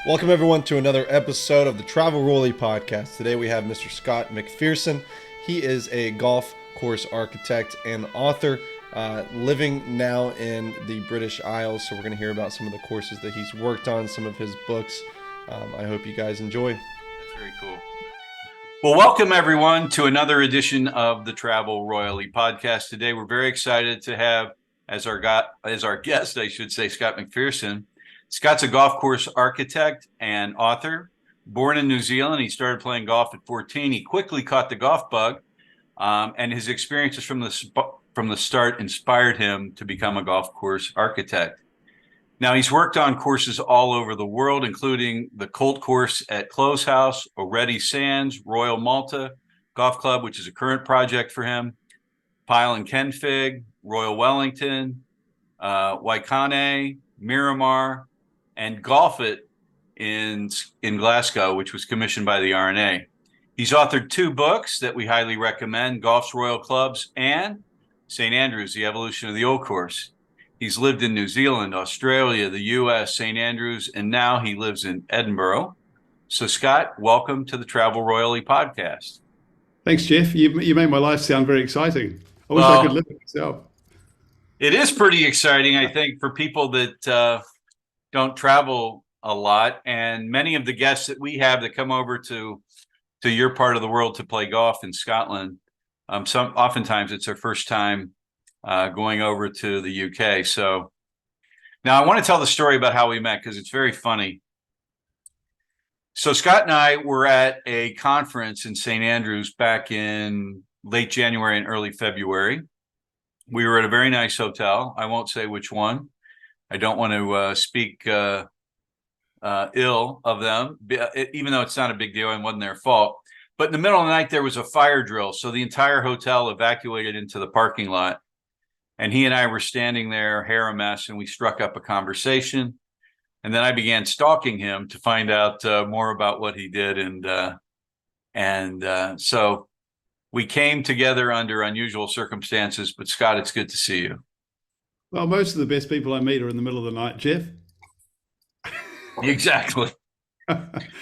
Welcome, everyone, to another episode of the Travel Rolly podcast. Today we have Mr. Scott Macpherson. He is a golf course architect and author living now in the British Isles. So we're going to hear about some of the courses that he's worked on, some of his books. I hope you guys enjoy. That's very cool. Well, welcome everyone to another edition of the Travel Royally podcast. Today we're very excited to have as our guest, I should say, Scott Macpherson. Scott's a golf course architect and author. Born in New Zealand, he started playing golf at 14. He quickly caught the golf bug, and his experiences from the start inspired him to become a golf course architect. Now, he's worked on courses all over the world, including the Colt course at Close House, O'Ready Sands, Royal Malta Golf Club, which is a current project for him, Pyle and Kenfig, Royal Wellington, Waikane, Miramar, and Golf It in Glasgow, which was commissioned by the RNA. He's authored 2 books that we highly recommend, Golf's Royal Clubs and St. Andrews, The Evolution of the Old Course. He's lived in New Zealand, Australia, the US, St. Andrews, and now he lives in Edinburgh. So, Scott, welcome to the Travel Royally podcast. Thanks, Jeff. You made my life sound very exciting. I wish I could live it myself. It is pretty exciting, I think, for people that don't travel a lot. And many of the guests that we have that come over to your part of the world to play golf in Scotland, oftentimes it's their first time going over to the UK. So now I want to tell the story about how we met because it's very funny. So Scott and I were at a conference in St. Andrews back in late January and early February. We were at a very nice hotel. I won't say which one. I don't want to speak ill of them, even though it's not a big deal and wasn't their fault. But in the middle of the night, there was a fire drill. So the entire hotel evacuated into the parking lot. And he and I were standing there, hair a mess, and we struck up a conversation. And then I began stalking him to find out more about what he did. And so we came together under unusual circumstances. But Scott, it's good to see you. Well, most of the best people I meet are in the middle of the night, Jeff. Exactly.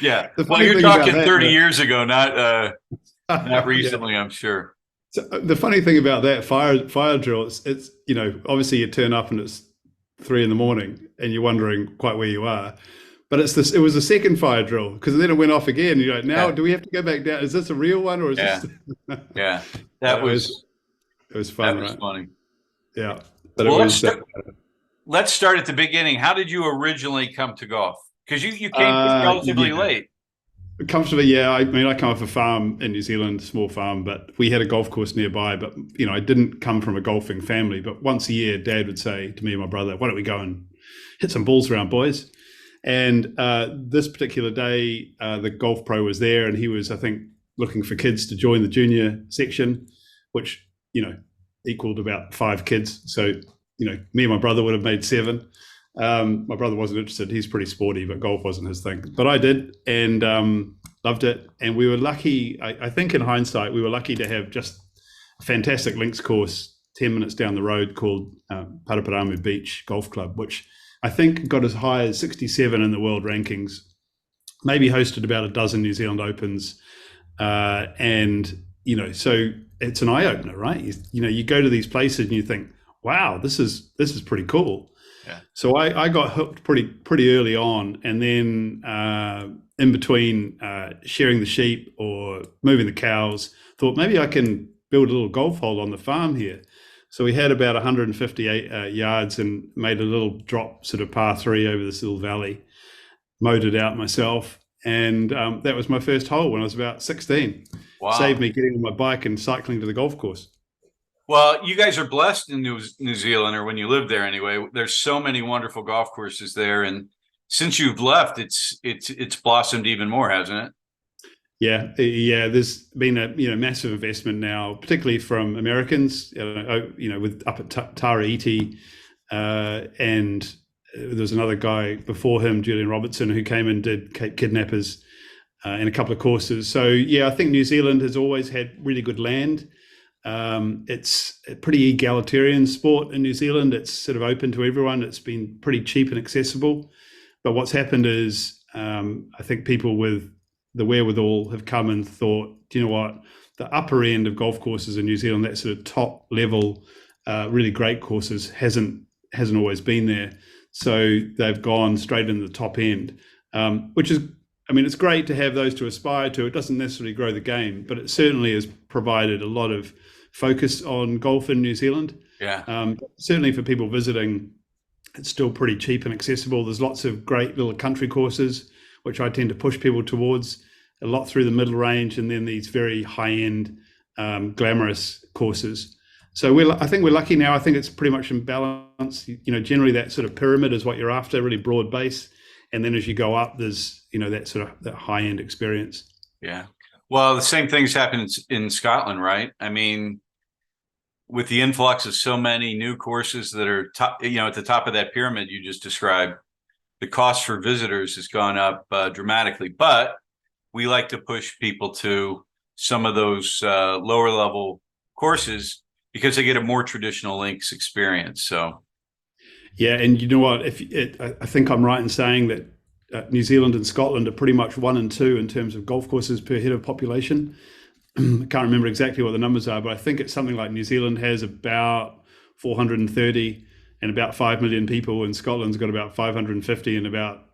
Yeah. Well, you're talking 30 years ago, not recently, yeah. I'm sure. So the funny thing about that fire drill, it's obviously you turn up and it's 3 a.m. and you're wondering quite where you are. But it was a second fire drill because then it went off again. You're like, now do we have to go back down? Is this a real one or is this? Yeah. It was fun. That was funny. Yeah. But let's start at the beginning. How did you originally come to golf? Because you came relatively late. Comfortably, yeah. I mean, I come off a farm in New Zealand, small farm, but we had a golf course nearby. But, I didn't come from a golfing family. But once a year, Dad would say to me and my brother, why don't we go and hit some balls around, boys? And this particular day, the golf pro was there and he was, I think, looking for kids to join the junior section, which, equaled about 5 kids. So, me and my brother would have made 7. My brother wasn't interested. He's pretty sporty, but golf wasn't his thing. But I did and loved it. And we were lucky, I think in hindsight, we were lucky to have just a fantastic links course 10 minutes down the road called Paraparamu Beach Golf Club, which I think got as high as 67 in the world rankings, maybe hosted about a dozen New Zealand Opens. So it's an eye opener, right? You go to these places and you think, wow, this is pretty cool. Yeah. So I got hooked pretty early on, and then in between shearing the sheep or moving the cows, thought maybe I can build a little golf hole on the farm here. So we had about 158 yards and made a little drop sort of par 3 over this little valley, mowed it out myself. And that was my first hole when I was about 16. Wow. Saved me getting on my bike and cycling to the golf course. Well, you guys are blessed in New Zealand, or when you live there anyway. There's so many wonderful golf courses there, and since you've left, it's blossomed even more, hasn't it? Yeah. There's been a massive investment now, particularly from Americans. With up at Tara Iti, and there was another guy before him, Julian Robertson, who came and did Cape Kidnappers in a couple of courses. So yeah, I think New Zealand has always had really good land. It's a pretty egalitarian sport in New Zealand. It's sort of open to everyone. It's been pretty cheap and accessible. But what's happened is I think people with the wherewithal have come and thought, do you know what, the upper end of golf courses in New Zealand, that sort of top level, really great courses, hasn't always been there. So they've gone straight into the top end, which is, I mean, it's great to have those to aspire to. It doesn't necessarily grow the game, but it certainly has provided a lot of focus on golf in New Zealand. Yeah. Certainly for people visiting, it's still pretty cheap and accessible. There's lots of great little country courses, which I tend to push people towards, a lot through the middle range, and then these very high-end, glamorous courses. So I think we're lucky now. I think it's pretty much in balance. Generally that sort of pyramid is what you're after, really broad base. And then as you go up, there's, that sort of that high-end experience. Yeah. Well, the same things happen in Scotland, right? I mean, with the influx of so many new courses that are top, at the top of that pyramid you just described, the cost for visitors has gone up dramatically. But we like to push people to some of those lower level courses because they get a more traditional links experience. So, yeah, and you know what? I think I'm right in saying that New Zealand and Scotland are pretty much 1 and 2 in terms of golf courses per head of population. I can't remember exactly what the numbers are, but I think it's something like New Zealand has about 430 and about 5 million people, and Scotland's got about 550 and about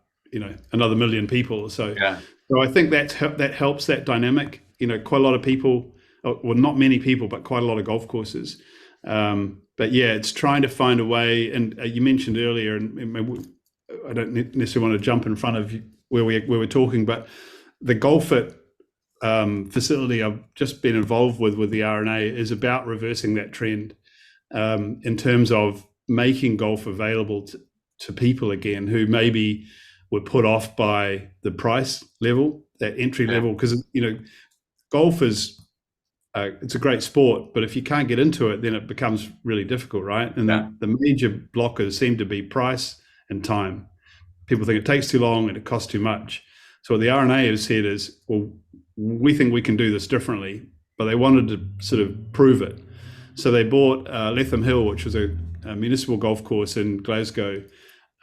another million people. So, yeah. So I think that helps that dynamic. Quite a lot of people, well, not many people, but quite a lot of golf courses. But yeah, it's trying to find a way. And you mentioned earlier, and I don't necessarily want to jump in front of where we're talking, but the Golf It facility I've just been involved with the RNA is about reversing that trend in terms of making golf available to people again who maybe were put off by the price level, that entry level, because golf is it's a great sport, but if you can't get into it, then it becomes really difficult, right? And the major blockers seem to be price and time. People think it takes too long and it costs too much. So what the RNA has said is, well, we think we can do this differently, but they wanted to sort of prove it. So they bought Letham Hill, which was a municipal golf course in Glasgow,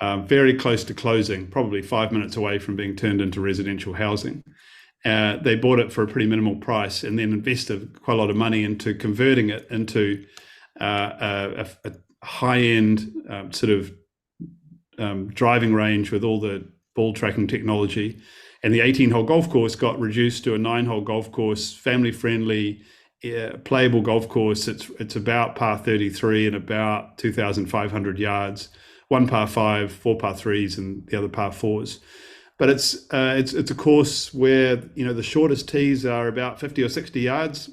very close to closing, probably 5 minutes away from being turned into residential housing. They bought it for a pretty minimal price and then invested quite a lot of money into converting it into a high-end sort of driving range with all the ball tracking technology. And the 18-hole golf course got reduced to a 9-hole golf course, family-friendly, playable golf course. It's about par 33 and about 2,500 yards, 1 par 5, 4 par 3s, and the other par 4s. But it's a course where the shortest tees are about 50 or 60 yards,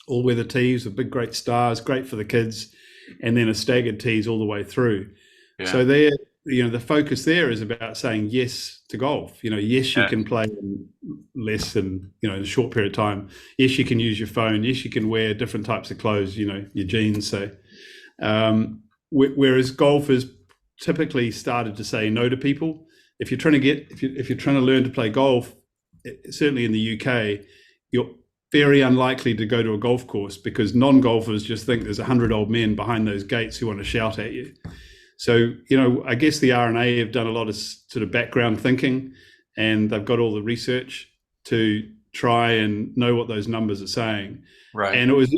all weather tees with big great stars, great for the kids, and then a staggered tees all the way through. Yeah. So there, the focus there is about saying yes to golf. Yes, you can play in less than in a short period of time. Yes, you can use your phone. Yes, you can wear different types of clothes. Your jeans. So, whereas golf has typically started to say no to people. If you're trying to learn to play golf, certainly in the UK, you're very unlikely to go to a golf course because non-golfers just think there's 100 old men behind those gates who want to shout at you. So, I guess the RNA have done a lot of sort of background thinking, and they've got all the research to try and know what those numbers are saying. Right. And it was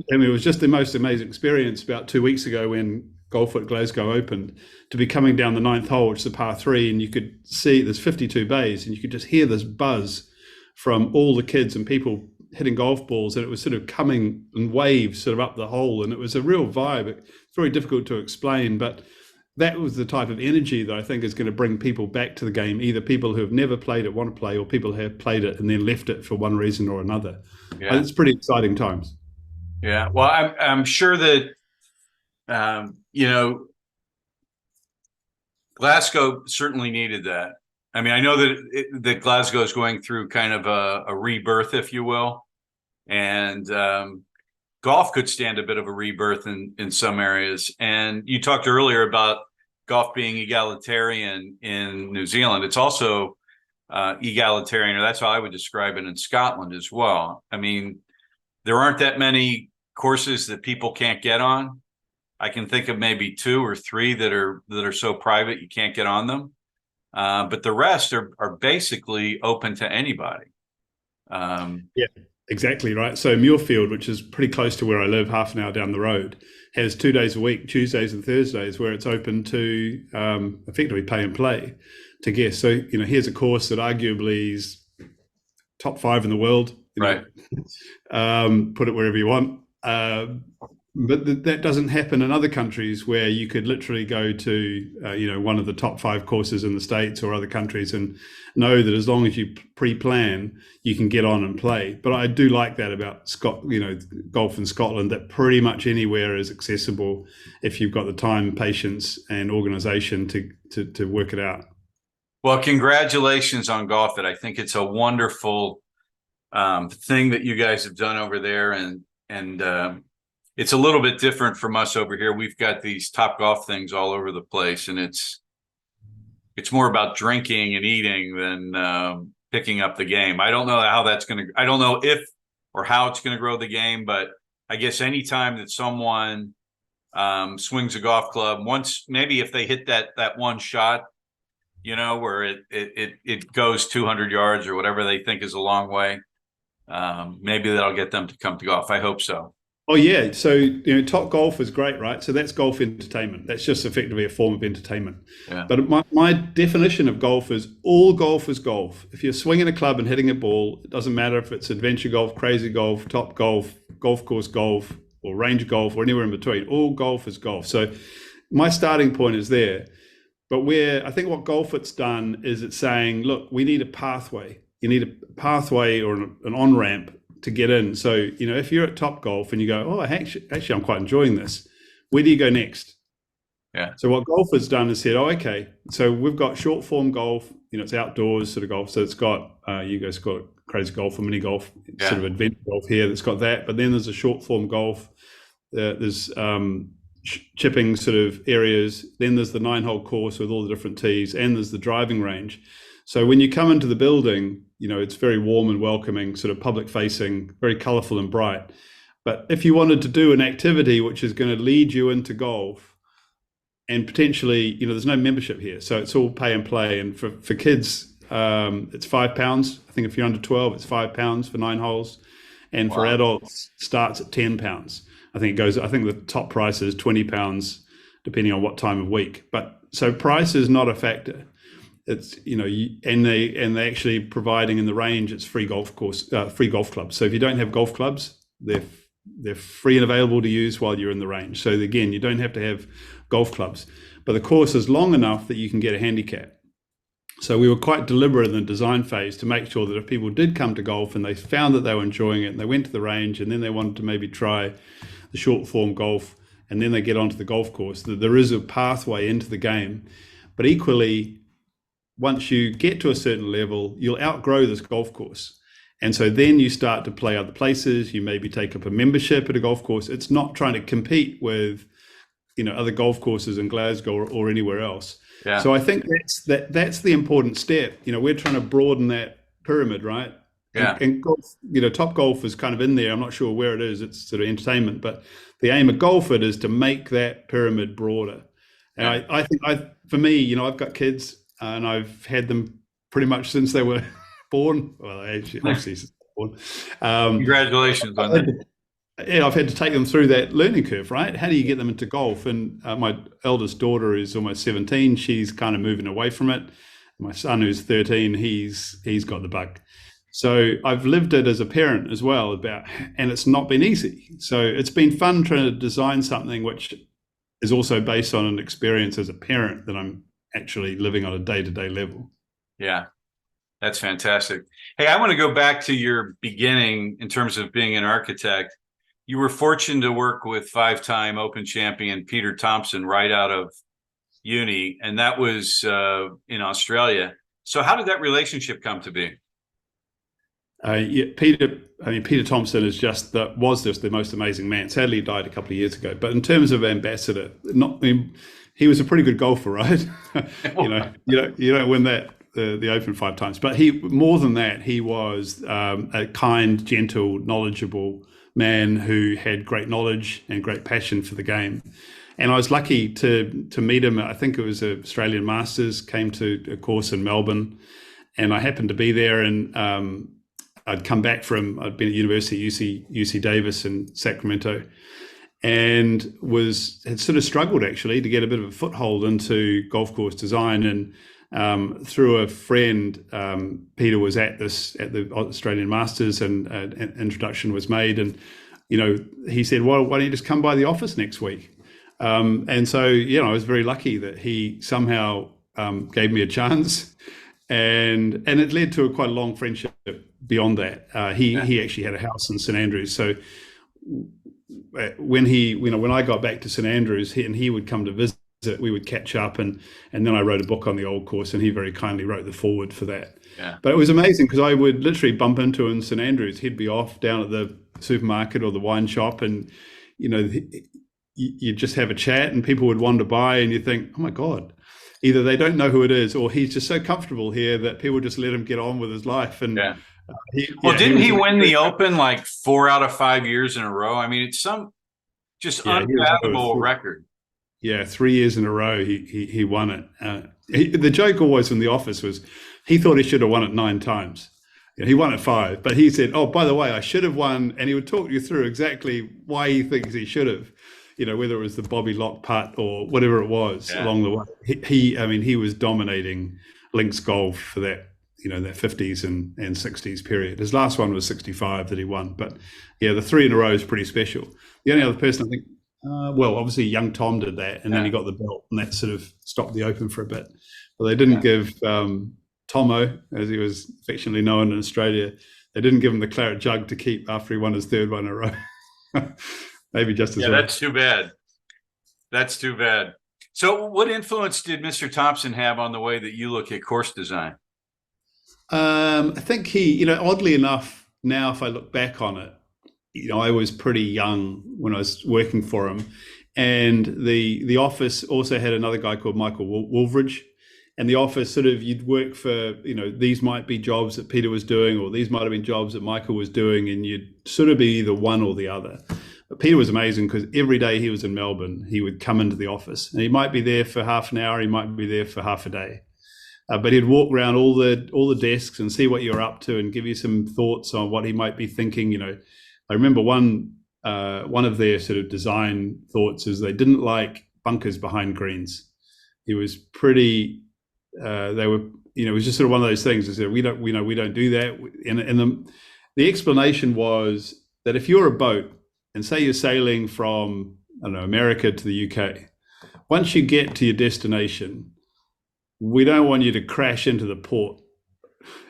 just the most amazing experience about 2 weeks ago when Golf at Glasgow opened, to be coming down the 9th hole, which is a par 3, and you could see there's 52 bays, and you could just hear this buzz from all the kids and people hitting golf balls, and it was sort of coming in waves sort of up the hole, and it was a real vibe. It's very difficult to explain, but that was the type of energy that I think is going to bring people back to the game, either people who have never played it, want to play, or people who have played it and then left it for one reason or another. Yeah. It's pretty exciting times. Yeah. Well, I'm sure that, Glasgow certainly needed that. I mean, I know that Glasgow is going through kind of a rebirth, if you will, and golf could stand a bit of a rebirth in some areas. And you talked earlier about golf being egalitarian in New Zealand. It's also egalitarian, or that's how I would describe it, in Scotland as well. I mean, there aren't that many courses that people can't get on. I can think of maybe 2 or 3 that are so private you can't get on them. but the rest are basically open to anybody. Yeah, exactly right. So Muirfield, which is pretty close to where I live, half an hour down the road, has 2 days a week, Tuesdays and Thursdays, where it's open to effectively pay and play to guests. So, here's a course that arguably is top 5 in the world. Right. Put it wherever you want. But that doesn't happen in other countries where you could literally go to, one of the top 5 courses in the States or other countries and know that as long as you pre-plan, you can get on and play. But I do like that about golf in Scotland, that pretty much anywhere is accessible if you've got the time, patience, and organisation to work it out. Well, congratulations on Golf It. I think it's a wonderful thing that you guys have done over there, and it's a little bit different from us over here. We've got these Top Golf things all over the place, and it's more about drinking and eating than picking up the game. I don't know how that's going to, I don't know if or how it's going to grow the game, but I guess anytime that someone swings a golf club, once, maybe if they hit that one shot, where it goes 200 yards or whatever they think is a long way, maybe that'll get them to come to golf. I hope so. Oh yeah, so Top Golf is great, right? So that's golf entertainment. That's just effectively a form of entertainment. Yeah. But my definition of golf is all golf is golf. If you're swinging a club and hitting a ball, it doesn't matter if it's adventure golf, crazy golf, top golf, golf course golf, or range golf, or anywhere in between. All golf is golf. So my starting point is there. But where I think what Golf It's done is it's saying, look, we need a pathway. You need a pathway or an on-ramp to get in. So, if you're at Top Golf and you go, oh, actually, I'm quite enjoying this, where do you go next? Yeah. So what Golf has done is said, oh, okay, so we've got short form golf, it's outdoors sort of golf. So it's got, you guys got crazy golf or mini golf, sort of adventure golf here that's got that. But then there's a short form golf. There's chipping sort of areas. Then there's the 9-hole course with all the different tees, and there's the driving range. So when you come into the building, it's very warm and welcoming, sort of public facing, very colorful and bright. But if you wanted to do an activity which is going to lead you into golf, and potentially, there's no membership here, so it's all pay and play. And for kids, it's £5. I think if you're under 12, it's £5 for 9 holes, and for adults, starts at £10. I think the top price is £20, depending on what time of week. But so price is not a factor. It's and they actually providing in the range, it's free golf clubs. So if you don't have golf clubs, they're free and available to use while you're in the range. So again, you don't have to have golf clubs, but the course is long enough that you can get a handicap. So we were quite deliberate in the design phase to make sure that if people did come to golf and they found that they were enjoying it and they went to the range and then they wanted to maybe try the short form golf and then they get onto the golf course, that there is a pathway into the game. But equally, once you get to a certain level, you'll outgrow this golf course. And so then you start to play other places. You maybe take up a membership at a golf course. It's not trying to compete with, other golf courses in Glasgow or anywhere else. Yeah. So I think that's the important step. We're trying to broaden that pyramid, right? Yeah. And golf, Top Golf is kind of in there. I'm not sure where it is. It's sort of entertainment, but the aim of Golf It is to make that pyramid broader. And I think for me, I've got kids. And I've had them pretty much since they were born. Well, actually, obviously, since they were born. Congratulations on that. Yeah, I've had to take them through that learning curve, right? How do you get them into golf? And my eldest daughter is almost 17. She's kind of moving away from it. My son, who's 13, he's got the bug. So I've lived it as a parent as well, and it's not been easy. So it's been fun trying to design something which is also based on an experience as a parent that I'm actually living on a day-to-day level. Yeah, that's fantastic. Hey, I want to go back to your beginning in terms of being an architect. You were fortunate to work with 5-time Open champion Peter Thompson right out of uni, and that was in Australia. So how did that relationship come to be? Peter Thompson is was the most amazing man. Sadly, he died a couple of years ago. But in terms of ambassador, he was a pretty good golfer, right? you don't win the Open 5 times, but more than that, he was a kind, gentle, knowledgeable man who had great knowledge and great passion for the game. And I was lucky to meet him. I think it was an Australian Masters, came to a course in Melbourne, and I happened to be there. And I'd been at university UC Davis in Sacramento, and had sort of struggled actually to get a bit of a foothold into golf course design. And through a friend, Peter was at the Australian Masters, and an introduction was made. And he said, "Well, why don't you just come by the office next week?" And so, I was very lucky that he somehow gave me a chance, and it led to quite a long friendship beyond that. He actually had a house in St Andrews, so when I got back to St Andrews, he would come to visit, we would catch up, and then I wrote a book on the old course, and he very kindly wrote the foreword for that. Yeah. But it was amazing because I would literally bump into him in St Andrews. He'd be off down at the supermarket or the wine shop, and you just have a chat, and people would wander by, and you think, oh my God, either they don't know who it is, or he's just so comfortable here that people just let him get on with his life. And didn't he win the Open like 4 out of 5 years in a row? I mean, it's some just unfathomable record. Yeah, 3 years in a row he won it. The joke always in the office was he thought he should have won it 9 times. He won it 5, but he said, "Oh, by the way, I should have won," and he would talk you through exactly why he thinks he should have. Whether it was the Bobby Lock putt or whatever it was along the way. He was dominating links golf for that, that 50s and 60s period. His last one was 65 that he won. But the 3 in a row is pretty special. The only other person I think, obviously young Tom did that, and then he got the belt, and that sort of stopped the Open for a bit. But they didn't give Tomo, as he was affectionately known in Australia, they didn't give him the claret jug to keep after he won his 3rd one in a row. Maybe just as well. That's too bad. That's too bad. So what influence did Mr. Thompson have on the way that you look at course design? I think he, oddly enough, now if I look back on it, I was pretty young when I was working for him. And the office also had another guy called Michael Woolridge. And the office you'd work for, these might be jobs that Peter was doing, or these might have been jobs that Michael was doing, and you'd sort of be either one or the other. But Peter was amazing because every day he was in Melbourne, he would come into the office, and he might be there for half an hour, he might be there for half a day. But he'd walk around all the desks and see what you're up to and give you some thoughts on what he might be thinking. I remember one of their sort of design thoughts is they didn't like bunkers behind greens. He was pretty. They were, it was just sort of one of those things. They said we don't do that. And the explanation was that if you're a boat and say you're sailing from America to the UK, once you get to your destination, we don't want you to crash into the port.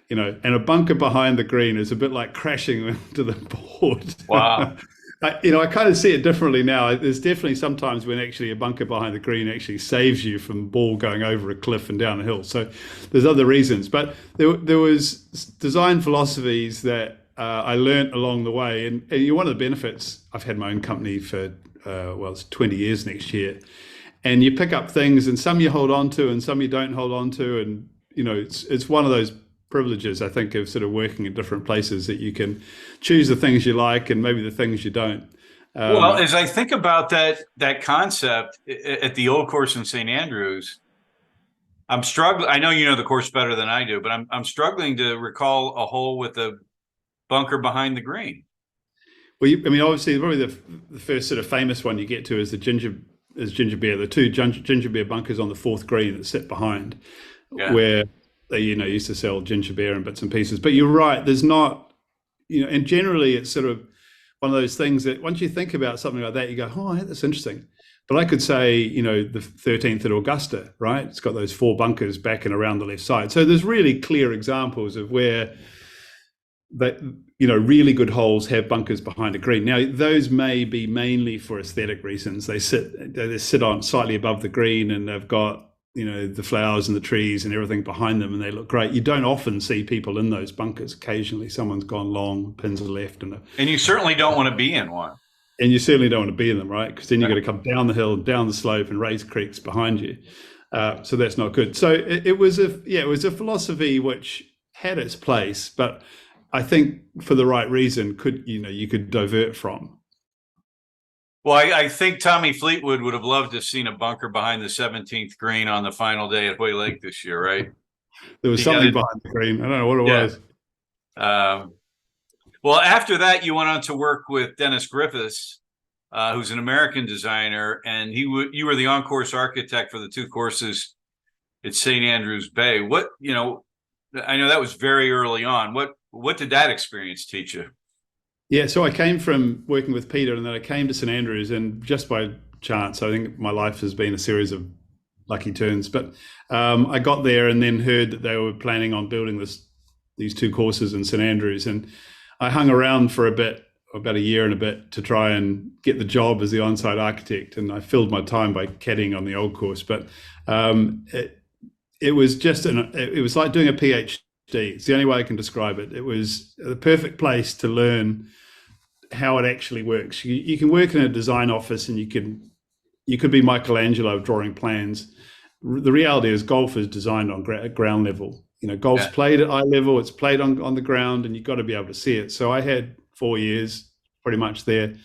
And a bunker behind the green is a bit like crashing into the port. Wow. I kind of see it differently now. There's definitely sometimes when actually a bunker behind the green actually saves you from ball going over a cliff and down a hill. So there's other reasons, but there was design philosophies that I learned along the way. And one of the benefits, I've had my own company for, it's 20 years next year. And you pick up things, and some you hold on to and some you don't hold on to. And, it's one of those privileges, I think, of sort of working in different places that you can choose the things you like and maybe the things you don't. Well, as I think about that concept at the old course in St Andrews, I'm struggling. I know you know the course better than I do, but I'm struggling to recall a hole with a bunker behind the green. Well, obviously, probably the first sort of famous one you get to is the ginger beer, the 2 ginger beer bunkers on the 4th green that sit behind, where they used to sell ginger beer and bits and pieces. But you're right, there's not, and generally it's sort of one of those things that once you think about something like that, you go, oh, that's interesting. But I could say, the 13th at Augusta, right? It's got those 4 bunkers back and around the left side. So there's really clear examples of where that, really good holes have bunkers behind a green. Now, those may be mainly for aesthetic reasons. They sit on slightly above the green, and they've got, the flowers and the trees and everything behind them, and they look great. You don't often see people in those bunkers. Occasionally someone's gone long, pins are left. And you certainly don't want to be in one. And you certainly don't want to be in them, right? Because then you've got to come down the hill, down the slope, and raise creeks behind you. So that's not good. So it was a philosophy which had its place, but I think for the right reason you could divert from. Well, I think Tommy Fleetwood would have loved to have seen a bunker behind the 17th green on the final day at Hoy Lake this year, right? There was He got something it. behind the green. I don't know what it Yeah. was. Well, after that, you went on to work with Dennis Griffiths, who's an American designer, and you were the on-course architect for the two courses at St. Andrews Bay. I know that was very early on. What did that experience teach you? Yeah, so I came from working with Peter, and then I came to St Andrews, and just by chance, I think my life has been a series of lucky turns. But I got there and then heard that they were planning on building these two courses in St Andrews, and I hung around for a bit, about a year and a bit, to try and get the job as the on-site architect, and I filled my time by caddying on the old course. But it was just it was like doing a PhD. It's the only way I can describe it. It was the perfect place to learn how it actually works. You can work in a design office and you could be Michelangelo drawing plans. The reality is golf is designed on ground level. Golf's played at eye level, it's played on the ground, and you've got to be able to see it. So I had 4 years pretty much there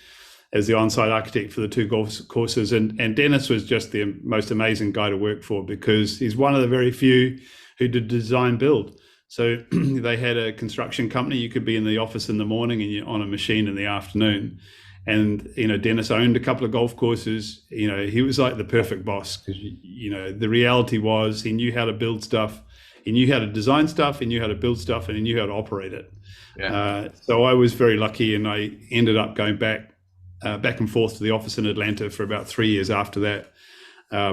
as the on-site architect for the two golf courses. And Dennis was just the most amazing guy to work for, because he's one of the very few who did design build. So they had a construction company. You could be in the office in the morning and you're on a machine in the afternoon. And, Dennis owned a couple of golf courses. He was like the perfect boss, because, the reality was he knew how to build stuff. He knew how to design stuff. He knew how to build stuff, and he knew how to operate it. Yeah. So I was very lucky, and I ended up going back and forth to the office in Atlanta for about 3 years after that,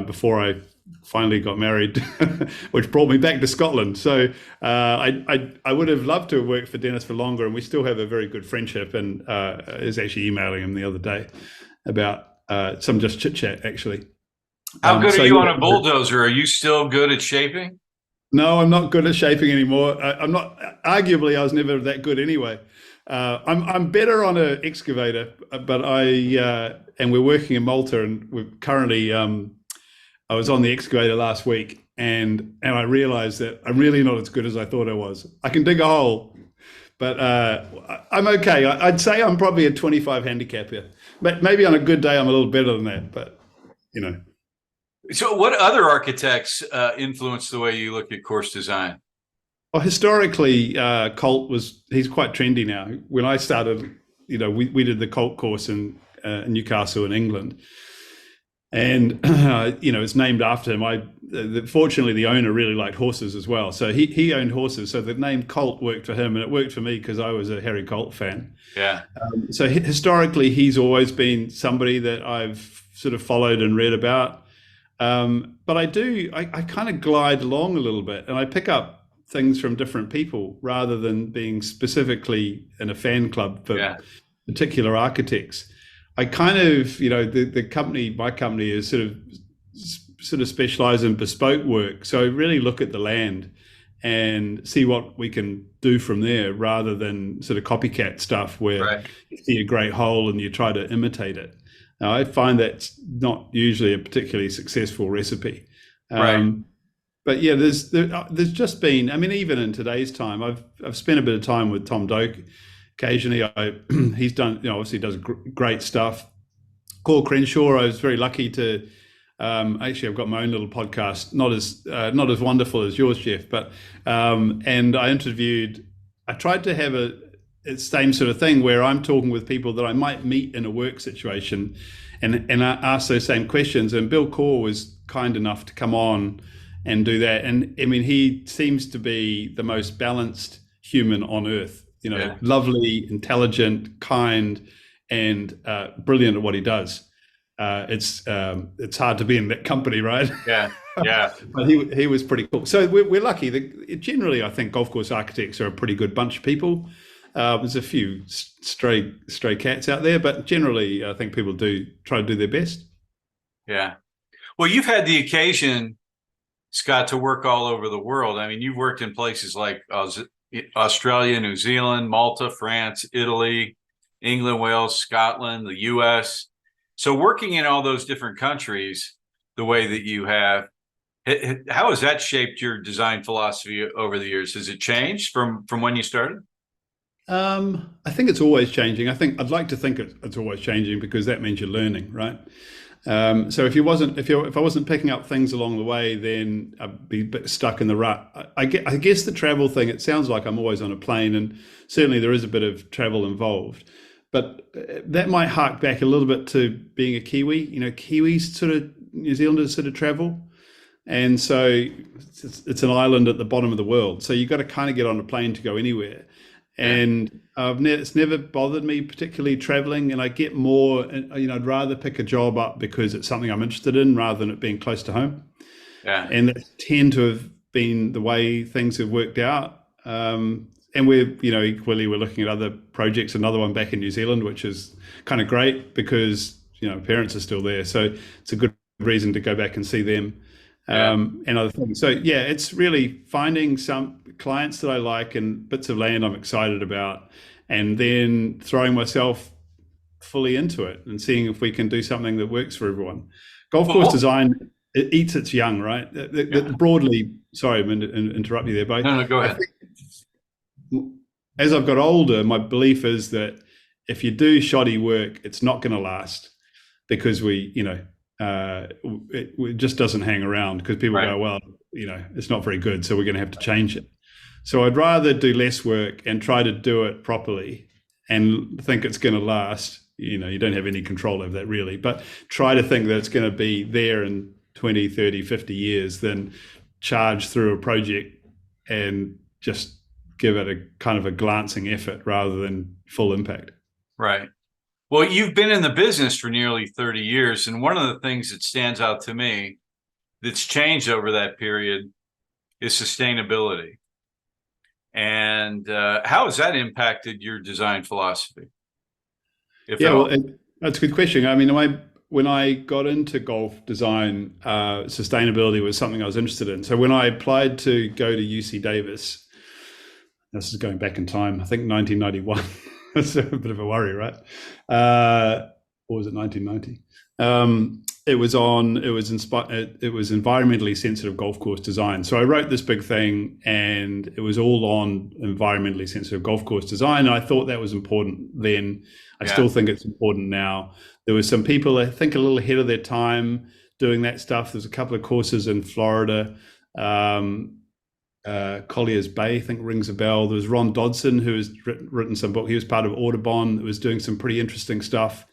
before I finally got married, which brought me back to Scotland. So I would have loved to have worked for Dennis for longer, and we still have a very good friendship. And I was actually emailing him the other day about some just chit chat, actually. How good are you on a bulldozer? Are you still good at shaping? No, I'm not good at shaping anymore. I'm not. Arguably, I was never that good anyway. I'm better on an excavator, but and we're working in Malta, and we're currently. I was on the excavator last week, and I realized that I'm really not as good as I thought I was. I can dig a hole, but I'm okay. I'd say I'm probably a 25 handicap here, but maybe on a good day I'm a little better than that. But So what other architects influenced the way you look at course design? Well, historically, Colt he's quite trendy now. When I started, we did the Colt course in Newcastle in England. And, it's named after him. Fortunately, the owner really liked horses as well. So he owned horses. So the name Colt worked for him, and it worked for me because I was a Harry Colt fan. Yeah. So historically, he's always been somebody that I've sort of followed and read about. But I kind of glide along a little bit, and I pick up things from different people rather than being specifically in a fan club for particular architects. I kind of, my company is sort of specialized in bespoke work. So I really look at the land and see what we can do from there, rather than sort of copycat stuff where you see a great hole and you try to imitate it. Now, I find that's not usually a particularly successful recipe. But yeah, there's just been, even in today's time, I've spent a bit of time with Tom Doak. Occasionally, he's done, obviously does great stuff. Paul Crenshaw, I was very lucky to, actually, I've got my own little podcast, not as wonderful as yours, Jeff, but, and I tried to have a same sort of thing where I'm talking with people that I might meet in a work situation and I ask those same questions. And Bill Core was kind enough to come on and do that. And he seems to be the most balanced human on earth. Lovely, intelligent, kind, and brilliant at what he does. It's hard to be in that company, right? Yeah. But he was pretty cool. So we're lucky. Generally, I think golf course architects are a pretty good bunch of people. There's a few stray cats out there, but generally, I think people do try to do their best. Yeah. Well, you've had the occasion, Scott, to work all over the world. You've worked in places like Australia, New Zealand, Malta, France, Italy, England, Wales, Scotland, the US. So working in all those different countries the way that you have, how has that shaped your design philosophy over the years? Has it changed from when you started? I think it's always changing. I'd like to think it's always changing because that means you're learning, right? So if I wasn't picking up things along the way, then I'd be a bit stuck in the rut. I guess the travel thing. It sounds like I'm always on a plane, and certainly there is a bit of travel involved. But that might hark back a little bit to being a Kiwi. Kiwis sort of New Zealanders sort of travel, and so it's an island at the bottom of the world. So you've got to kind of get on a plane to go anywhere. And it's never bothered me particularly traveling, and I get more, I'd rather pick a job up because it's something I'm interested in rather than it being close to home. Yeah. And that tend to have been the way things have worked out. And equally we're looking at other projects, another one back in New Zealand, which is kind of great because, parents are still there. So it's a good reason to go back and see them. And other things. So yeah, it's really finding some clients that I like and bits of land I'm excited about, and then throwing myself fully into it and seeing if we can do something that works for everyone. Golf course design, it eats its young, right? Broadly, sorry, I'm going to interrupt you there, but No, go ahead. As I've got older, my belief is that if you do shoddy work, it's not going to last because it just doesn't hang around because people go, well, it's not very good, so we're going to have to change it. So I'd rather do less work and try to do it properly and think it's going to last. You don't have any control over that really, but try to think that it's going to be there in 20, 30, 50 years than charge through a project and just give it a kind of a glancing effort rather than full impact. Right. Well, you've been in the business for nearly 30 years, and one of the things that stands out to me that's changed over that period is sustainability. And how has that impacted your design philosophy? That's a good question. I mean, when I got into golf design, sustainability was something I was interested in. So when I applied to go to UC Davis, this is going back in time, I think 1991. That's a bit of a worry, right? Or was it 1990? It was environmentally sensitive golf course design. So I wrote this big thing, and it was all on environmentally sensitive golf course design. And I thought that was important then. I still think it's important now. There were some people, I think, a little ahead of their time doing that stuff. There's a couple of courses in Florida. Collier's Bay, I think, rings a bell. There was Ron Dodson, who has written some book. He was part of Audubon, that was doing some pretty interesting stuff.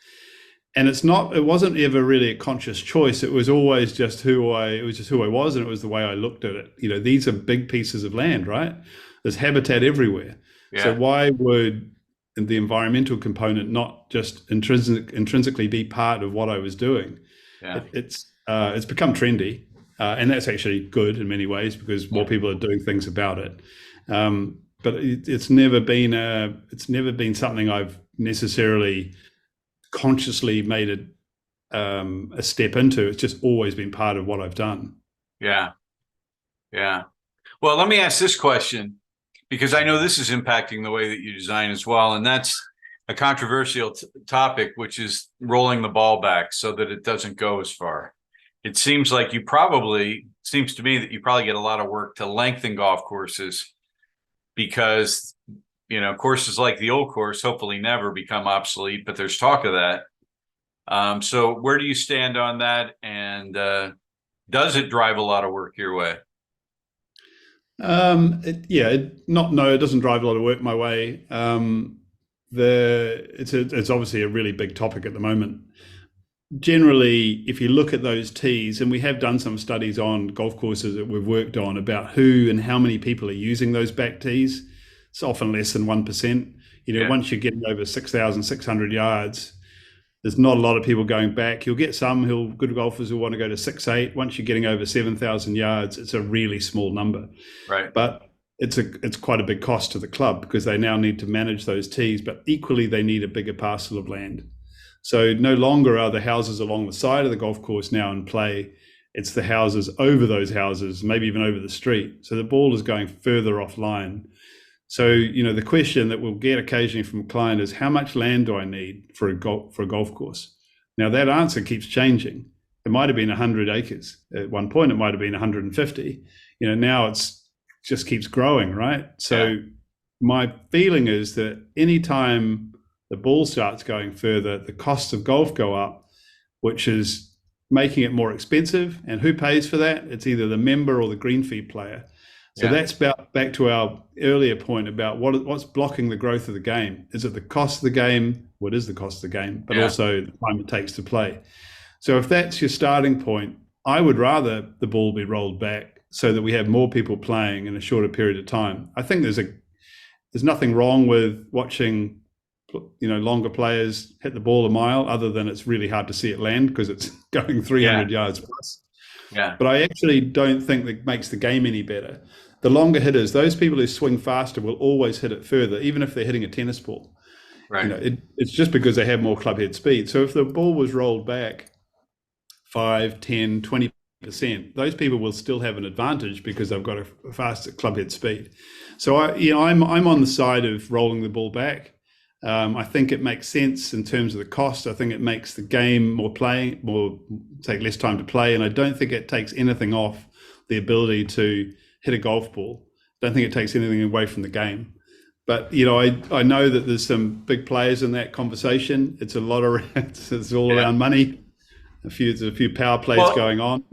And it wasn't ever really a conscious choice. It was always just who I was, and it was the way I looked at it. These are big pieces of land, right? There's habitat everywhere. Yeah. So why would the environmental component not just intrinsically be part of what I was doing? Yeah. It's become trendy. And that's actually good in many ways because more people are doing things about it. But it's never been something I've necessarily consciously made a step into. It's just always been part of what I've done. Yeah. Well, let me ask this question, because I know this is impacting the way that you design as well. And that's a controversial topic, which is rolling the ball back so that it doesn't go as far. It seems to me that you probably get a lot of work to lengthen golf courses because, courses like the old course hopefully never become obsolete, but there's talk of that. So where do you stand on that? And does it drive a lot of work your way? It doesn't drive a lot of work my way. It's obviously a really big topic at the moment. Generally, if you look at those tees, and we have done some studies on golf courses that we've worked on about who and how many people are using those back tees, it's often less than 1%. Once you're getting over 6,600 yards, there's not a lot of people going back. You'll get some good golfers who want to go to 6-8. Once you're getting over 7,000 yards, it's a really small number. Right. But it's quite a big cost to the club because they now need to manage those tees, but equally they need a bigger parcel of land. So no longer are the houses along the side of the golf course now in play. It's the houses over those houses, maybe even over the street. So the ball is going further offline. So, the question that we'll get occasionally from a client is, how much land do I need for a golf course? Now that answer keeps changing. It might have been 100 acres. At one point, it might have been 150. Now it's just keeps growing, right? So my feeling is that anytime the ball starts going further, the costs of golf go up, which is making it more expensive. And who pays for that? It's either the member or the green fee player. So that's back to our earlier point about what's blocking the growth of the game. Is it the cost of the game? What is the cost of the game? But also the time it takes to play. So if that's your starting point, I would rather the ball be rolled back so that we have more people playing in a shorter period of time. I think there's nothing wrong with watching, longer players hit the ball a mile, other than it's really hard to see it land because it's going 300 yards plus. Yeah. But I actually don't think that makes the game any better. The longer hitters, those people who swing faster, will always hit it further, even if they're hitting a tennis ball. Right. It's just because they have more club head speed. So if the ball was rolled back 5, 10, 20%, those people will still have an advantage because they've got a faster club head speed. So I'm on the side of rolling the ball back. I think it makes sense in terms of the cost. I think it makes the game take less time to play, and I don't think it takes anything off the ability to hit a golf ball. I don't think it takes anything away from the game. But I know that there's some big players in that conversation. It's it's all around money. There's a few power plays going on.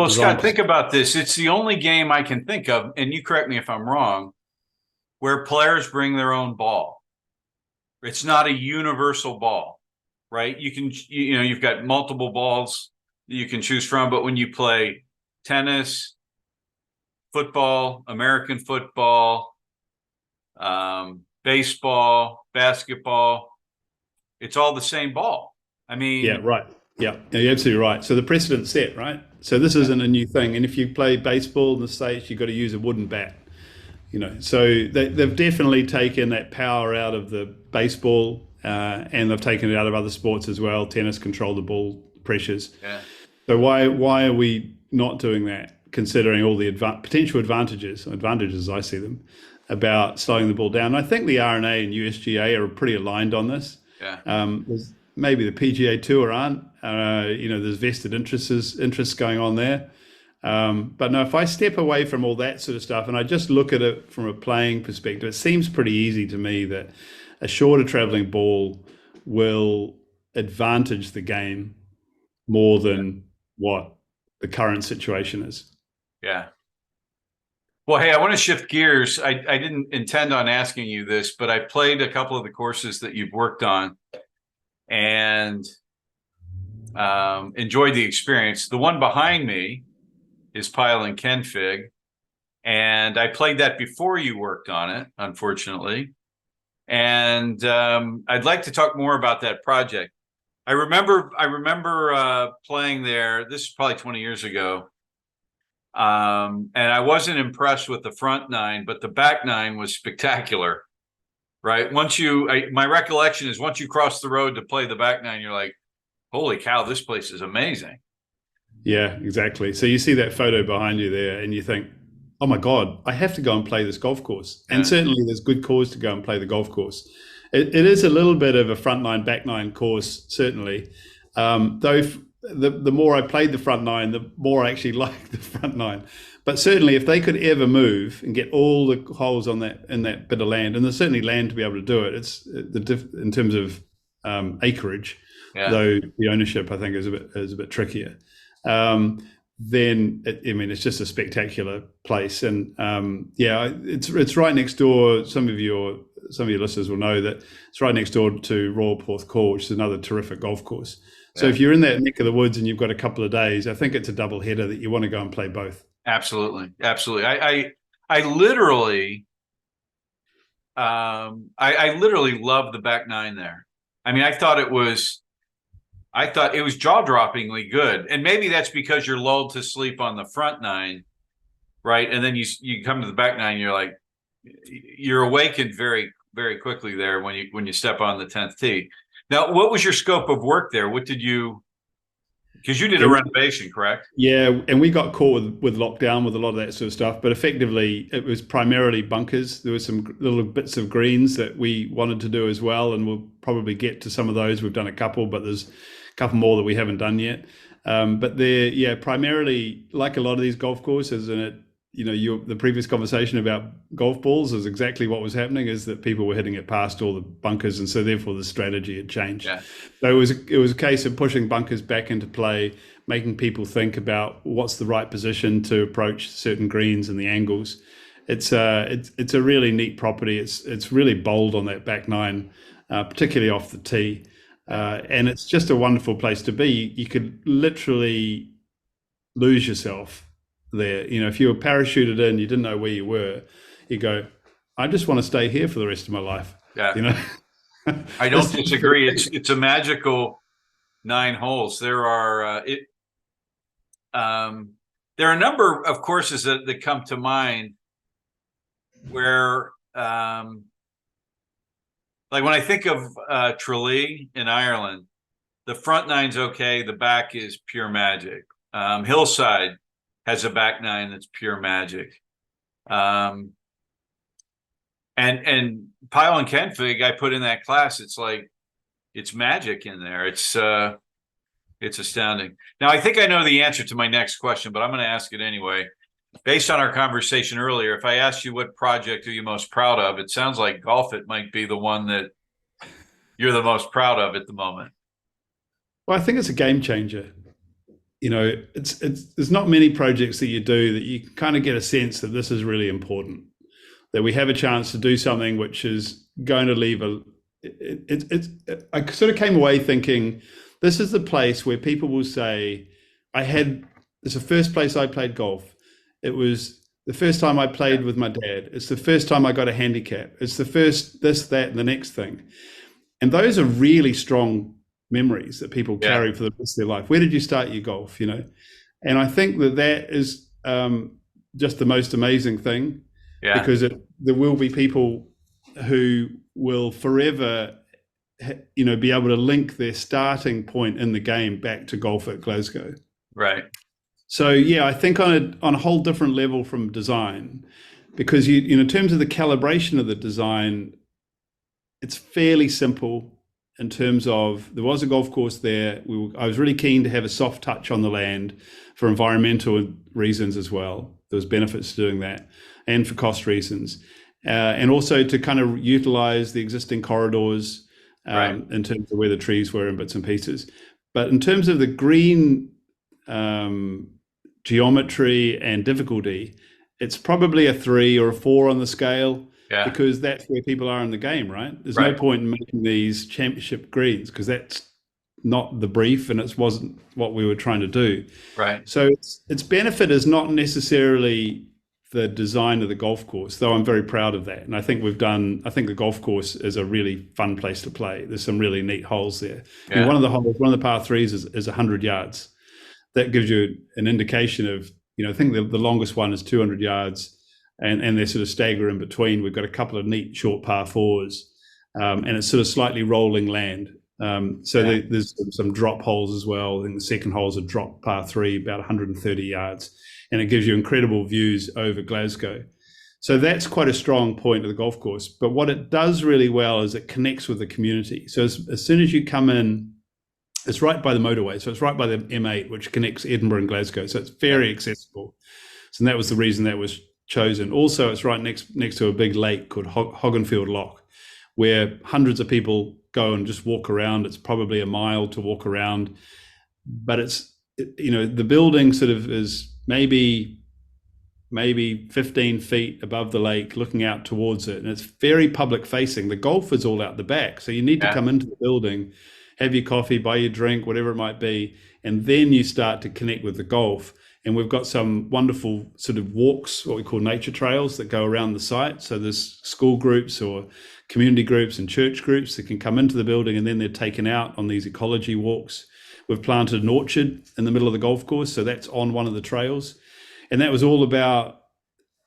Scott, think about this. It's the only game I can think of, and you correct me if I'm wrong, where players bring their own ball. It's not a universal ball, right? You've got multiple balls that you can choose from, but when you play tennis, football, American football, baseball, basketball, it's all the same ball. I mean, yeah, right. Yeah, you're absolutely right. So the precedent's set, right? So this isn't a new thing. And if you play baseball in the States, you've got to use a wooden bat. So they've definitely taken that power out of the baseball, and they've taken it out of other sports as well. Tennis, control the ball pressures. Yeah. So why are we not doing that, considering all the potential advantages as I see them, about slowing the ball down? I think the RNA and USGA are pretty aligned on this. Yeah. Maybe the PGA Tour aren't. There's vested interests going on there. But no, if I step away from all that sort of stuff and I just look at it from a playing perspective, it seems pretty easy to me that a shorter traveling ball will advantage the game more than what the current situation is. Yeah. Well, hey, I want to shift gears. I didn't intend on asking you this, but I played a couple of the courses that you've worked on and enjoyed the experience. The one behind me is Pyle and Kenfig, and I played that before you worked on it, unfortunately. And I'd like to talk more about that project. I remember playing there. This is probably 20 years ago, and I wasn't impressed with the front nine, but the back nine was spectacular. Right? My recollection is once you cross the road to play the back nine, you're like, "Holy cow, this place is amazing." Yeah, exactly. So you see that photo behind you there and you think, oh my God, I have to go and play this golf course. And certainly there's good cause to go and play the golf course. It is a little bit of a front nine, back nine course, certainly. Though the more I played the front nine, the more I actually liked the front nine. But certainly if they could ever move and get all the holes in that bit of land, and there's certainly land to be able to do it, it's in terms of acreage, though the ownership I think is a bit trickier. Then it's just a spectacular place, and it's right next door. Some of your listeners will know that it's right next door to Royal Porthcawl, which is another terrific golf course. So if you're in that neck of the woods and you've got a couple of days, I think it's a double header that you want to go and play both. Absolutely. I literally love the back nine there. I mean, I thought it was jaw-droppingly good. And maybe that's because you're lulled to sleep on the front nine, right? And then you come to the back nine, you're awakened very, very quickly there when you step on the 10th tee. Now, what was your scope of work there? Because you did a renovation, correct? Yeah, and we got caught with lockdown with a lot of that sort of stuff. But effectively, it was primarily bunkers. There were some little bits of greens that we wanted to do as well, and we'll probably get to some of those. We've done a couple, but there's a couple more that we haven't done yet. But they're primarily like a lot of these golf courses, and the previous conversation about golf balls is exactly what was happening, is that people were hitting it past all the bunkers, and so therefore the strategy had changed. Yeah. So it was a case of pushing bunkers back into play, making people think about what's the right position to approach certain greens and the angles. It's a really neat property. It's really bold on that back nine, particularly off the tee, and it's just a wonderful place to be. You could literally lose yourself there. If you were parachuted in, you didn't know where you were, you go, I just want to stay here for the rest of my life. Yeah. I don't disagree. It's a magical 9 holes. There are a number of courses that come to mind where like when I think of Tralee in Ireland, the front nine's okay, the back is pure magic. Hillside has a back nine that's pure magic. And Pyle and Kenfig, I put in that class. It's like, it's magic in there. It's astounding. Now, I think I know the answer to my next question, but I'm going to ask it anyway. Based on our conversation earlier, if I asked you what project are you most proud of, it sounds like golf it might be the one that you're the most proud of at the moment. Well, I think it's a game changer. There's not many projects that you do that you kind of get a sense that this is really important, that we have a chance to do something which is going to leave I sort of came away thinking, this is the place where people will say, it's the first place I played golf. It was the first time I played with my dad. It's the first time I got a handicap. It's the first this, that, and the next thing. And those are really strong memories that people carry for the rest of their life. Where did you start your golf? And I think that is just the most amazing thing, because there will be people who will forever, be able to link their starting point in the game back to golf at Glasgow. Right. So I think on a whole different level from design, because in terms of the calibration of the design, it's fairly simple. In terms of, there was a golf course there. I was really keen to have a soft touch on the land for environmental reasons as well. There was benefits to doing that, and for cost reasons, and also to kind of utilize the existing corridors in terms of where the trees were and bits and pieces. But in terms of the green geometry and difficulty, it's probably a 3 or a 4 on the scale. Because that's where people are in the game, right? There's no point in making these championship greens, because that's not the brief, and it wasn't what we were trying to do. Right. So its benefit is not necessarily the design of the golf course, though I'm very proud of that. And I think the golf course is a really fun place to play. There's some really neat holes there. And one of the par threes is 100 yards. That gives you an indication of, I think the longest one is 200 yards. And they sort of stagger in between. We've got a couple of neat short par fours, and it's sort of slightly rolling land. There's some drop holes as well. I think the second hole is a drop par 3, about 130 yards, and it gives you incredible views over Glasgow. So that's quite a strong point of the golf course. But what it does really well is it connects with the community. So as soon as you come in, it's right by the motorway. So it's right by the M8, which connects Edinburgh and Glasgow. So it's very accessible. So that was the reason that was chosen. Also, it's right next to a big lake called Hogganfield Loch, where hundreds of people go and just walk around. It's probably a mile to walk around, but the building sort of is maybe 15 feet above the lake, looking out towards it, and it's very public facing. The golf is all out the back, so you need to come into the building, have your coffee, buy your drink, whatever it might be, and then you start to connect with the golf. And we've got some wonderful sort of walks, what we call nature trails, that go around the site. So there's school groups or community groups and church groups that can come into the building, and then they're taken out on these ecology walks. We've planted an orchard in the middle of the golf course, so that's on one of the trails. And that was all about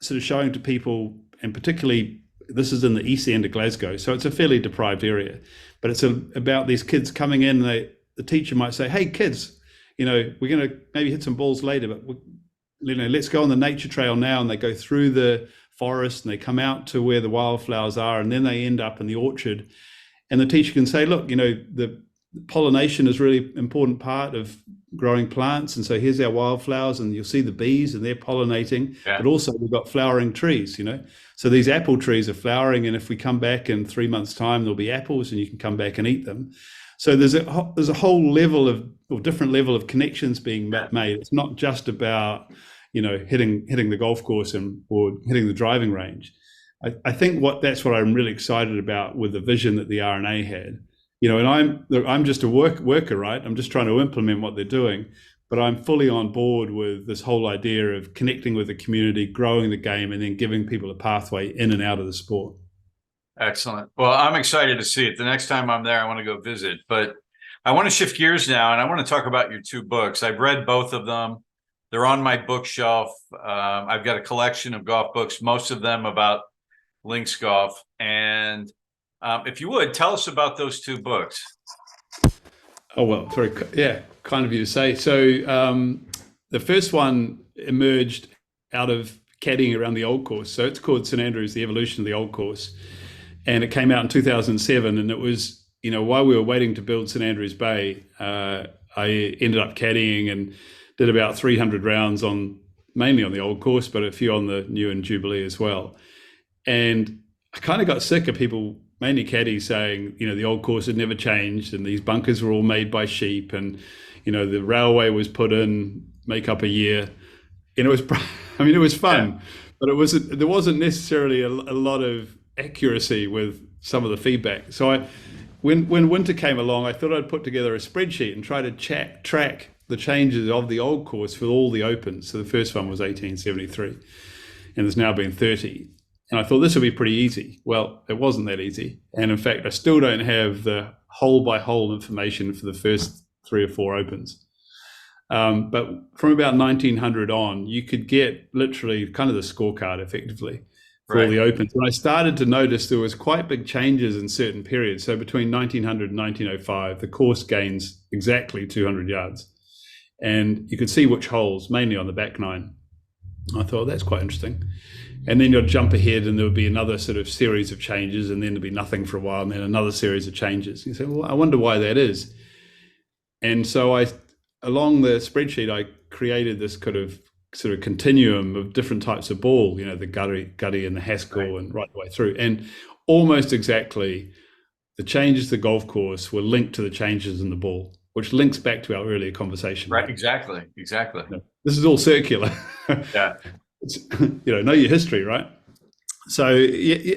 sort of showing to people, and particularly this is in the east end of Glasgow, so it's a fairly deprived area, but it's about these kids coming in. The teacher might say, hey kids, we're going to maybe hit some balls later, but let's go on the nature trail now. And they go through the forest and they come out to where the wildflowers are, and then they end up in the orchard. And the teacher can say, look, the pollination is really important part of growing plants. And so here's our wildflowers, and you'll see the bees and they're pollinating, Yeah. but also we've got flowering trees, So these apple trees are flowering, and if we come back in 3 months' time, there'll be apples and you can come back and eat them. So there's a whole level of different level of connections being made. It's not just about, hitting the golf course or hitting the driving range. I think that's what I'm really excited about with the vision that the RNA had. And I'm just a worker, right? I'm just trying to implement what they're doing, but I'm fully on board with this whole idea of connecting with the community, growing the game, and then giving people a pathway in and out of the sport. Excellent. Well, I'm excited to see it. The next time I'm there, I want to go visit. But I want to shift gears now, and I want to talk about your 2 books. I've read both of them. They're on my bookshelf. I've got a collection of golf books, most of them about links golf. And if you would, tell us about those 2 books. Oh, well, kind of you to say. So the first one emerged out of caddying around the old course. So it's called St Andrews, The Evolution of the Old Course. And it came out in 2007. And it was, while we were waiting to build St Andrews Bay, I ended up caddying and did about 300 rounds mainly on the old course, but a few on the new and Jubilee as well. And I kind of got sick of people, mainly caddies, saying, the old course had never changed and these bunkers were all made by sheep, and, the railway was put in, make up a year. It was fun, but there wasn't necessarily a lot of accuracy with some of the feedback. So when winter came along, I thought I'd put together a spreadsheet and try to track the changes of the old course for all the opens. So the first one was 1873, and there's now been 30. And I thought this would be pretty easy. Well, it wasn't that easy. And in fact, I still don't have the hole by hole information for the first 3 or 4 opens. But from about 1900 on, you could get literally kind of the scorecard effectively for all the opens. And I started to notice there was quite big changes in certain periods. So between 1900 and 1905, the course gains exactly 200 yards. And you could see which holes, mainly on the back 9. I thought, that's quite interesting. And then you'd jump ahead and there would be another sort of series of changes, and then there'd be nothing for a while, and then another series of changes. You say, well, I wonder why that is. And so along the spreadsheet, I created this sort of continuum of different types of ball, the gutty and the Haskell, and right the way through. And almost exactly the changes to the golf course were linked to the changes in the ball, which links back to our earlier conversation. Right, exactly. This is all circular. Yeah. Know your history, right? So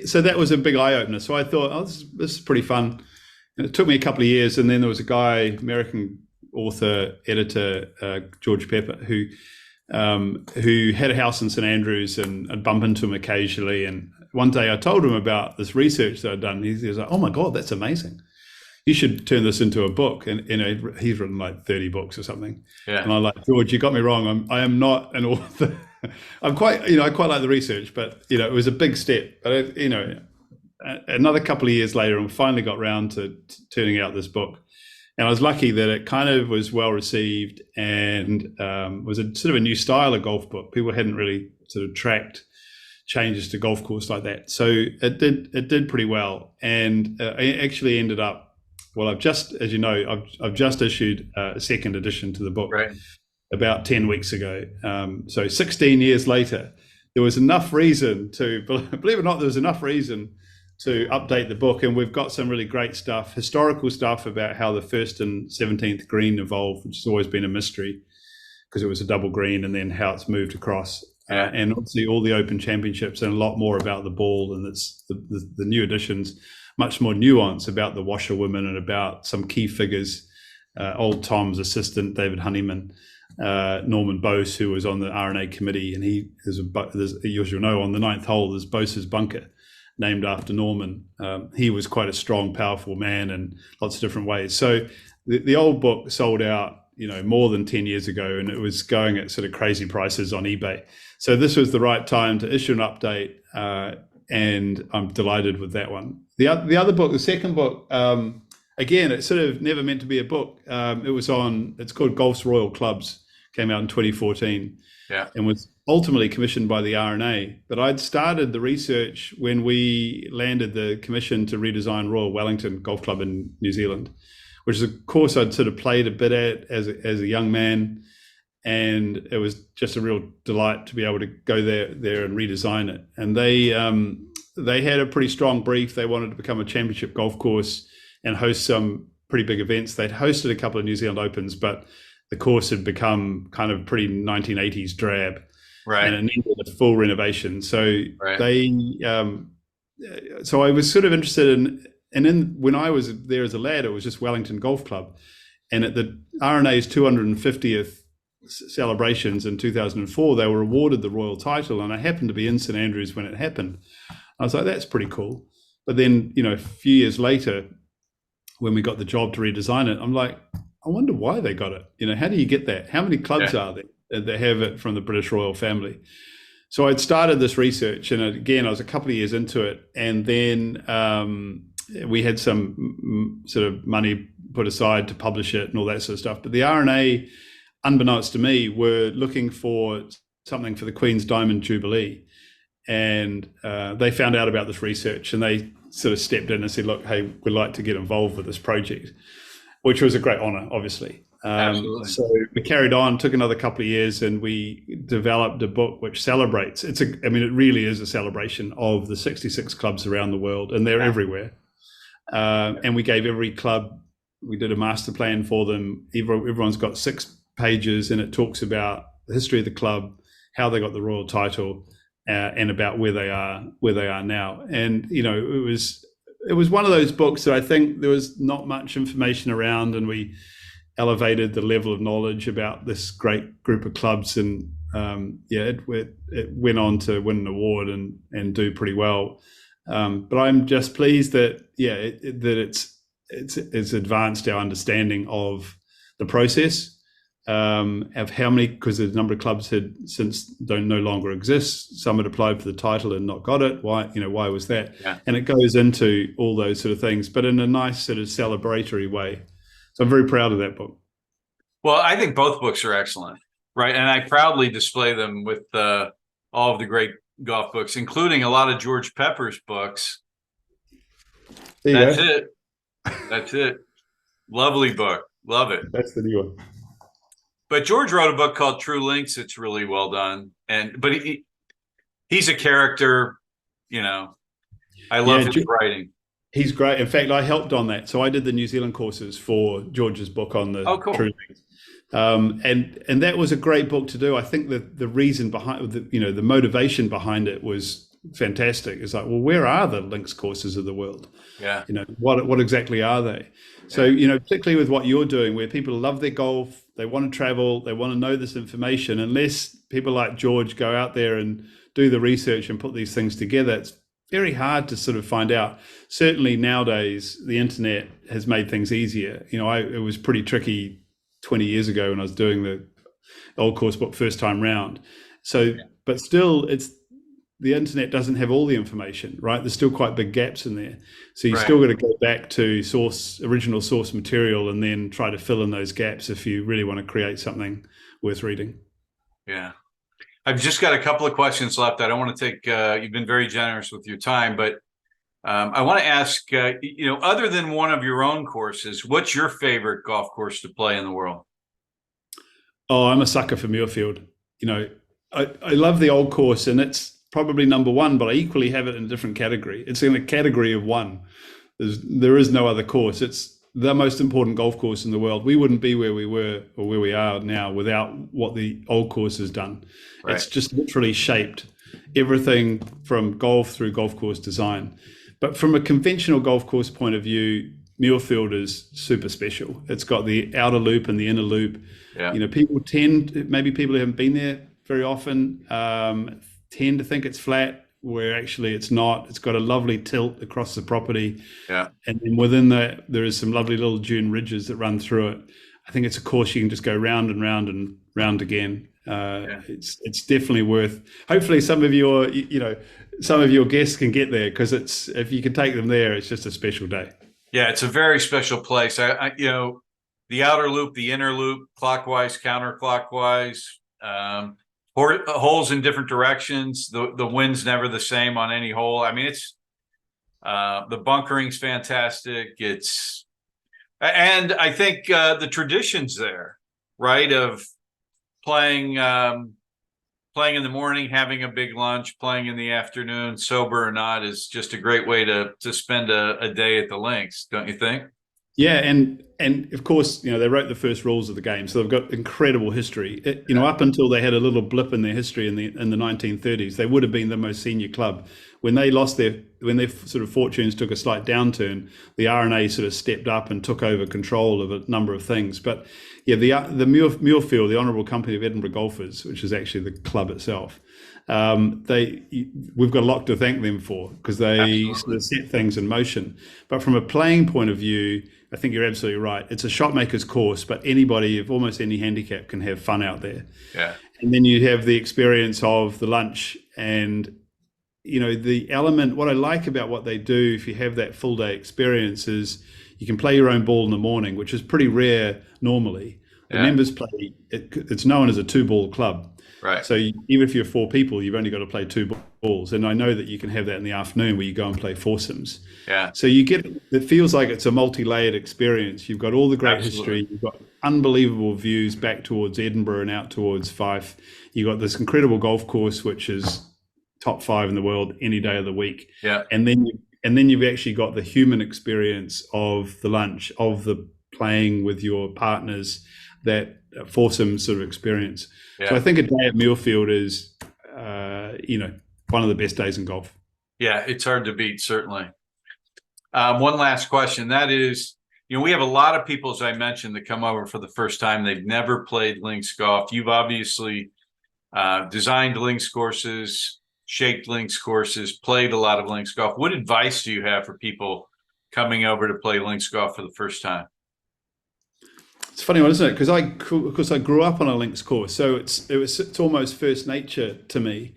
so that was a big eye opener. So I thought, this is pretty fun. And it took me a couple of years, and then there was a guy, American author, editor, George Pepper, who had a house in St Andrews, and I'd bump into him occasionally. And one day I told him about this research that I'd done. He was like, "Oh my God, that's amazing. You should turn this into a book." And he's written like 30 books or something. Yeah. And I'm like, George, you got me wrong. I am not an author. I'm quite, I quite like the research, but it was a big step. But another couple of years later, I finally got round to turning out this book, and I was lucky that it kind of was well received, and was a sort of a new style of golf book. People hadn't really sort of tracked changes to golf course like that, so it did pretty well. And I actually ended up. Well, I've just issued a second edition to the book. Right. About 10 weeks ago. So 16 years later, there was enough reason to, believe it or not, there was enough reason to update the book. And we've got some really great stuff, historical stuff about how the 1st and 17th green evolved, which has always been a mystery because it was a double green, and then how it's moved across. And obviously all the Open Championships, and a lot more about the ball, and it's the new editions, much more nuance about the washerwomen and about some key figures, old Tom's assistant, David Honeyman, Norman Bose, who was on the RNA committee, and as you'll know, on the 9th hole, there's Bose's bunker, named after Norman. He was quite a strong, powerful man in lots of different ways. So the old book sold out, more than 10 years ago, and it was going at sort of crazy prices on eBay. So this was the right time to issue an update, and I'm delighted with that one. The other book, the second book, again, it's sort of never meant to be a book. It's called Golf's Royal Clubs. Came out in 2014, and was ultimately commissioned by the RNA. But I'd started the research when we landed the commission to redesign Royal Wellington Golf Club in New Zealand, which is a course I'd sort of played a bit at as a young man. And it was just a real delight to be able to go there and redesign it. And they had a pretty strong brief. They wanted to become a championship golf course and host some pretty big events. They'd hosted a couple of New Zealand Opens, but the course had become kind of pretty 1980s drab, Right. and it needed a full renovation. So Right. so I was sort of interested in, and then when I was there as a lad, it was just Wellington Golf Club, and at the RNA's 250th celebrations in 2004, they were awarded the royal title, and I happened to be in St Andrews when it happened. I was like, that's pretty cool. But then, a few years later, when we got the job to redesign it, I'm like, I wonder why they got it. How do you get that? How many clubs are there that have it from the British royal family? So I'd started this research, and again, I was a couple of years into it, and then we had some sort of money put aside to publish it and all that sort of stuff. But the RNA, unbeknownst to me, were looking for something for the Queen's Diamond Jubilee. And they found out about this research, and they sort of stepped in and said, look, hey, we'd like to get involved with this project, which was a great honor, obviously. Absolutely. So we carried on, took another couple of years, and we developed a book which celebrates. It really is a celebration of the 66 clubs around the world, and they're everywhere. And we gave every club, we did a master plan for them. Everyone's got 6 pages, and it talks about the history of the club, how they got the royal title, and about where they are now. And it was one of those books that I think there was not much information around, and we elevated the level of knowledge about this great group of clubs, and it went on to win an award and do pretty well. But I'm just pleased that it's advanced our understanding of the process, of how many, because the number of clubs had since no longer exist. Some had applied for the title and not got it. Why was that? Yeah. And it goes into all those sort of things, but in a nice sort of celebratory way. So I'm very proud of that book. Well, I think both books are excellent, right? And I proudly display them with all of the great golf books, including a lot of George Pepper's books. That's it. Lovely book. Love it. That's the new one. But George wrote a book called True Links. It's really well done. But he's a character, I love his writing. He's great. In fact, I helped on that. So I did the New Zealand courses for George's book on the True Links. And that was a great book to do. I think the reason behind the motivation behind it was fantastic. It's like, well, where are the links courses of the world? Yeah. What exactly are they? So, particularly with what you're doing, where people love their golf, they want to travel, they want to know this information, unless people like George go out there and do the research and put these things together, it's very hard to sort of find out. Certainly nowadays, the internet has made things easier. It was pretty tricky 20 years ago when I was doing the old course book first time round. So, but still, the internet doesn't have all the information, right? There's still quite big gaps in there. So you still got to go back to original source material, and then try to fill in those gaps if you really want to create something worth reading. Yeah. I've just got a couple of questions left. I don't want to take, you've been very generous with your time, but I want to ask, other than one of your own courses, what's your favorite golf course to play in the world? Oh, I'm a sucker for Muirfield. I love the old course, and it's probably number one, but I equally have it in a different category. It's in a category of one. There is no other course. It's the most important golf course in the world. We wouldn't be where we were or where we are now without what the old course has done. Right. It's just literally shaped everything from golf through golf course design. But from a conventional golf course point of view, Muirfield is super special. It's got the outer loop and the inner loop. Yeah. People who haven't been there very often tend to think it's flat, where actually it's not. It's got a lovely tilt across the property. Yeah. And then within that, there is some lovely little dune ridges that run through it. I think it's a course you can just go round and round and round again. It's definitely worth. Hopefully, some of your guests can get there, because if you can take them there, it's just a special day. Yeah, it's a very special place. The outer loop, the inner loop, clockwise, counterclockwise, holes in different directions. The wind's never the same on any hole. I mean, it's the bunkering's fantastic. And I think the traditions there, right, of playing playing in the morning, having a big lunch, playing in the afternoon, sober or not, is just a great way to spend a day at the links, don't you think? Yeah, and of course, they wrote the first rules of the game, so they've got incredible history. Up until they had a little blip in their history in the 1930s, they would have been the most senior club. When their sort of fortunes took a slight downturn, the RNA sort of stepped up and took over control of a number of things. But yeah, the Muirfield, the Honourable Company of Edinburgh Golfers, which is actually the club itself, we've got a lot to thank them for, because they sort of set things in motion. But from a playing point of view, I think you're absolutely right. It's a shot maker's course, but anybody of almost any handicap can have fun out there. Yeah. And then you have the experience of the lunch, and the element. What I like about what they do, if you have that full day experience, is you can play your own ball in the morning, which is pretty rare normally. The members play. It's known as a 2-ball club. Right. So even if you're 4 people, you've only got to play 2 balls. And I know that you can have that in the afternoon where you go and play foursomes. Yeah. So it feels like it's a multi-layered experience. You've got all the great history. You've got unbelievable views back towards Edinburgh and out towards Fife. You've got this incredible golf course, which is top 5 in the world any day of the week. Yeah. And then you've actually got the human experience of the lunch, of the playing with your partners, that foursome sort of experience. Yeah. So I think a day at Muirfield is, one of the best days in golf. Yeah, it's hard to beat, certainly. One last question. That is, we have a lot of people, as I mentioned, that come over for the first time. They've never played links golf. You've obviously designed links courses, shaped links courses, played a lot of links golf. What advice do you have for people coming over to play links golf for the first time? It's a funny one, isn't it? Because I grew up on a links course, so it's almost first nature to me.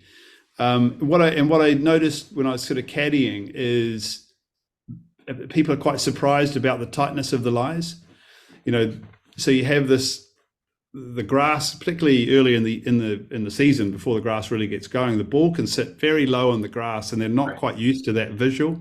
What I noticed when I was sort of caddying is people are quite surprised about the tightness of the lies. So you have the grass, particularly early in the season before the grass really gets going. The ball can sit very low on the grass, and they're not quite used to that visual.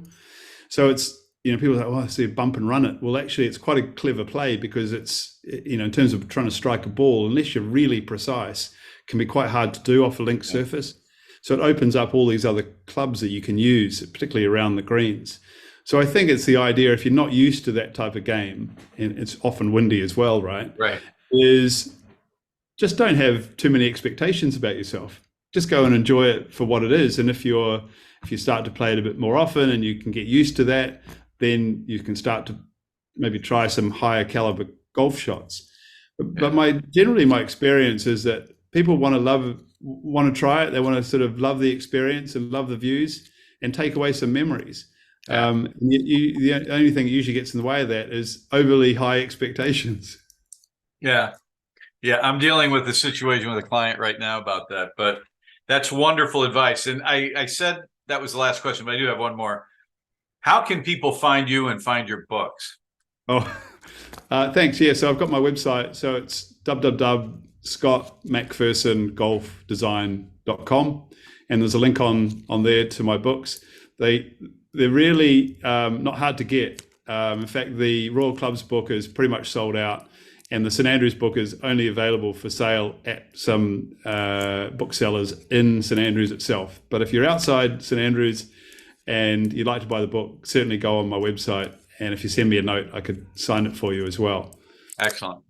So it's people are like, oh, I see a bump and run it. Well, actually, it's quite a clever play, because it's in terms of trying to strike a ball, unless you're really precise, can be quite hard to do off a link surface. So it opens up all these other clubs that you can use, particularly around the greens. So I think it's the idea, if you're not used to that type of game, and it's often windy as well, right? Right. Is just don't have too many expectations about yourself. Just go and enjoy it for what it is. And if you start to play it a bit more often and you can get used to that, then you can start to maybe try some higher caliber golf shots. But generally my experience is that people want to try it. They want to sort of love the experience and love the views and take away some memories. The only thing that usually gets in the way of that is overly high expectations. Yeah. I'm dealing with a situation with a client right now about that, but that's wonderful advice. And I said that was the last question, but I do have one more. How can people find you and find your books? Oh, thanks. Yeah, so I've got my website. So it's www.scottmacphersongolfdesign.com, and there's a link on there to my books. They're really not hard to get. In fact, the Royal Clubs book is pretty much sold out, and the St Andrews book is only available for sale at some booksellers in St Andrews itself. But if you're outside St Andrews and you'd like to buy the book, certainly go on my website. And if you send me a note, I could sign it for you as well. Excellent.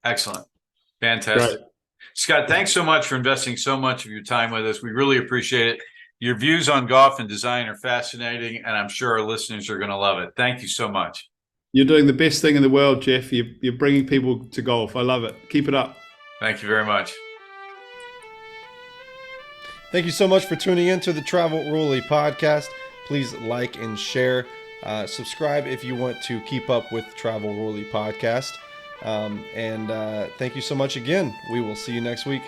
Fantastic. Great. Scott, thanks so much for investing so much of your time with us. We really appreciate it. Your views on golf and design are fascinating, and I'm sure our listeners are going to love it. Thank you so much. You're doing the best thing in the world, Jeff. You're bringing people to golf. I love it. Keep it up. Thank you very much. Thank you so much for tuning in to the Travel Rolly podcast. Please like and share. Subscribe if you want to keep up with Travel Rolly podcast. And thank you so much again. We will see you next week.